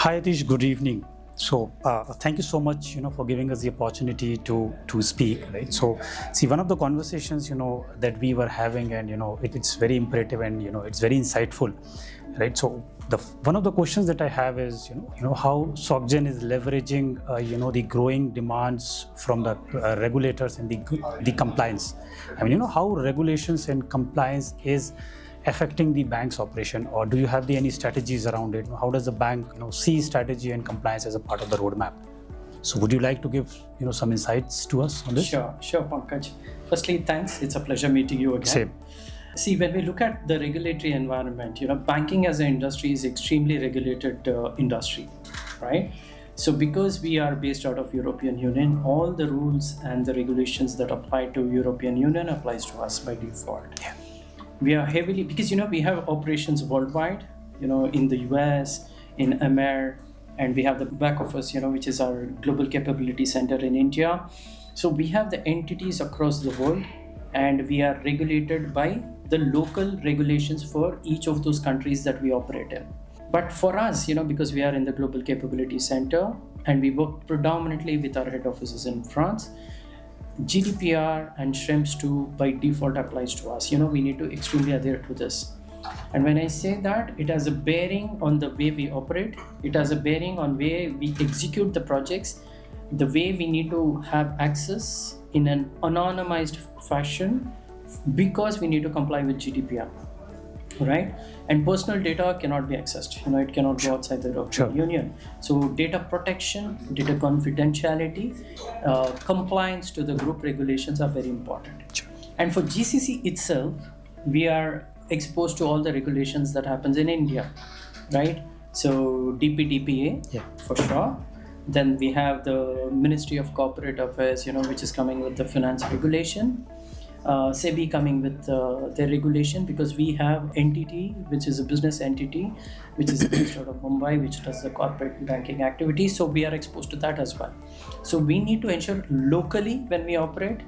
Hi, Yatish. Good evening. So, thank you so much, for giving us the opportunity to speak. Right. So, see, one of the conversations, that we were having, and it's very imperative, and it's very insightful, right? So, the one of the questions that I have is, how SocGen is leveraging, the growing demands from the regulators and the compliance. I mean, how regulations and compliance is affecting the bank's operation, or do you have any strategies around it? How does the bank see strategy and compliance as a part of the roadmap? So would you like to give some insights to us on this? Sure, Pankaj. Firstly, thanks. It's a pleasure meeting you again. Same. See, when we look at the regulatory environment, banking as an industry is extremely regulated industry, right? So because we are based out of European Union, all the rules and the regulations that apply to European Union applies to us by default. Yeah. We are heavily, because we have operations worldwide, in the US, in AMER, and we have the back office, which is our global capability center in India. So we have the entities across the world, and we are regulated by the local regulations for each of those countries that we operate in. But for us, because we are in the global capability center and we work predominantly with our head offices in France, GDPR and Shrimps 2 by default applies to us. We need to extremely adhere to this. And when I say that, it has a bearing on the way we operate. It has a bearing on way we execute the projects, the way we need to have access in an anonymized fashion, because we need to comply with GDPR, right? And personal data cannot be accessed. It cannot go outside the European Union. So data protection, data confidentiality, compliance to the group regulations are very important. Sure. And for GCC itself, we are exposed to all the regulations that happens in India, right? So DPDPA, for sure. Then we have the Ministry of Corporate Affairs, which is coming with the finance regulation. SEBI coming with their regulation, because we have entity which is a business entity which is based out of Mumbai, which does the corporate banking activity. So we are exposed to that as well. So we need to ensure locally when we operate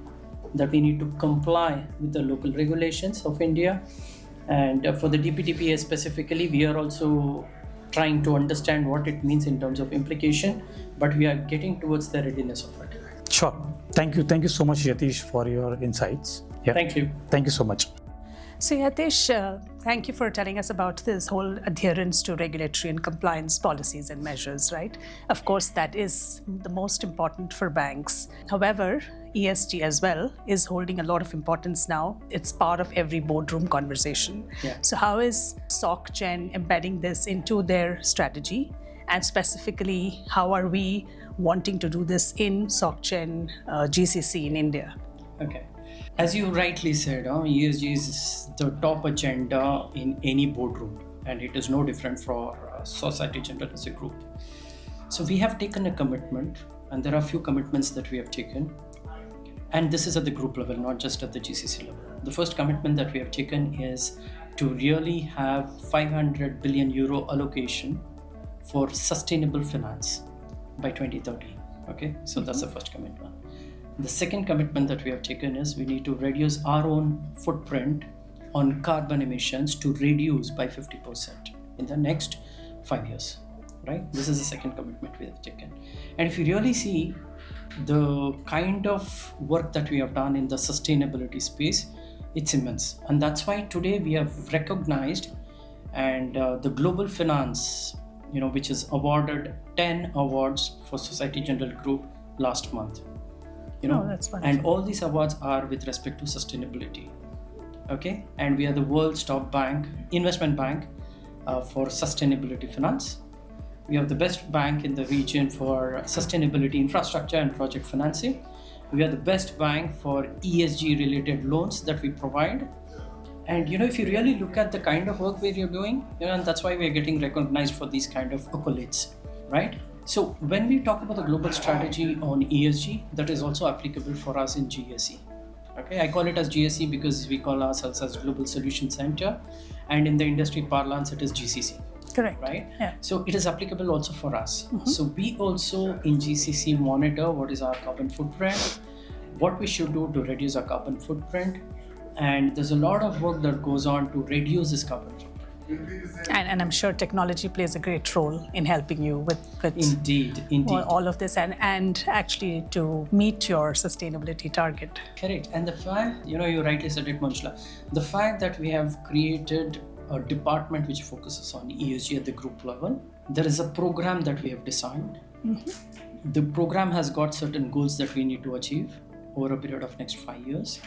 that we need to comply with the local regulations of India. And for the DPDPA specifically, we are also trying to understand what it means in terms of implication, but we are getting towards the readiness of it. Sure. Thank you so much, Yatish, for your insights. Yeah. Thank you. Thank you so much. So Yatish, thank you for telling us about this whole adherence to regulatory and compliance policies and measures, right? Of course, that is the most important for banks. However, ESG as well is holding a lot of importance now. It's part of every boardroom conversation. Yeah. So how is SocGen embedding this into their strategy? And specifically, how are we wanting to do this in SocGen GCC in India? Okay. As you rightly said, ESG is the top agenda in any boardroom, and it is no different for Societe Generale as a group. So we have taken a commitment, and there are a few commitments that we have taken. And this is at the group level, not just at the GCC level. The first commitment that we have taken is to really have 500 billion euro allocation for sustainable finance by 2030. Okay, so that's the first commitment. The second commitment that we have taken is we need to reduce our own footprint on carbon emissions to reduce by 50% in the next 5 years, right? This is the second commitment we have taken. And if you really see the kind of work that we have done in the sustainability space, it's immense. And that's why today we have recognized, and the Global Finance, which is awarded 10 awards for Societe Generale Group last month. That's wonderful. And all these awards are with respect to sustainability. Okay, and we are the world's top investment bank for sustainability finance. We have the best bank in the region for sustainability infrastructure and project financing. We are the best bank for ESG related loans that we provide. And if you really look at the kind of work we are doing, and that's why we are getting recognized for these kind of accolades, right? So when we talk about the global strategy on ESG, that is also applicable for us in GSE. Okay, I call it as GSE because we call ourselves as Global Solution Center, and in the industry parlance, it is GCC. Correct. Right? Yeah. So it is applicable also for us. Mm-hmm. So we also in GCC monitor what is our carbon footprint, what we should do to reduce our carbon footprint, and there's a lot of work that goes on to reduce this carbon footprint. And I'm sure technology plays a great role in helping you with Indeed. all of this and actually to meet your sustainability target. Correct. And the fact, you rightly said it, Manjula, the fact that we have created a department which focuses on ESG at the group level, there is a program that we have designed. Mm-hmm. The program has got certain goals that we need to achieve over a period of next 5 years.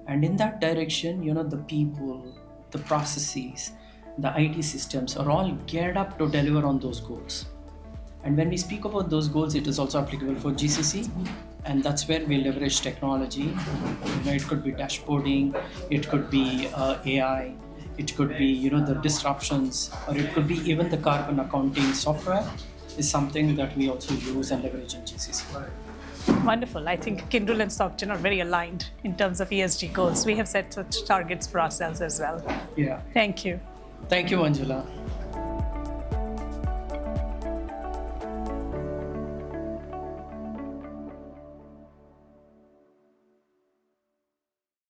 And in that direction, the people, the processes, the IT systems are all geared up to deliver on those goals. And when we speak about those goals, it is also applicable for GCC. And that's where we leverage technology. It could be dashboarding, it could be AI, it could be, the disruptions, or it could be even the carbon accounting software is something that we also use and leverage in GCC. Wonderful. I think Kyndryl and Societe are very aligned in terms of ESG goals. We have set such targets for ourselves as well. Yeah. Thank you. Thank you, Manjula.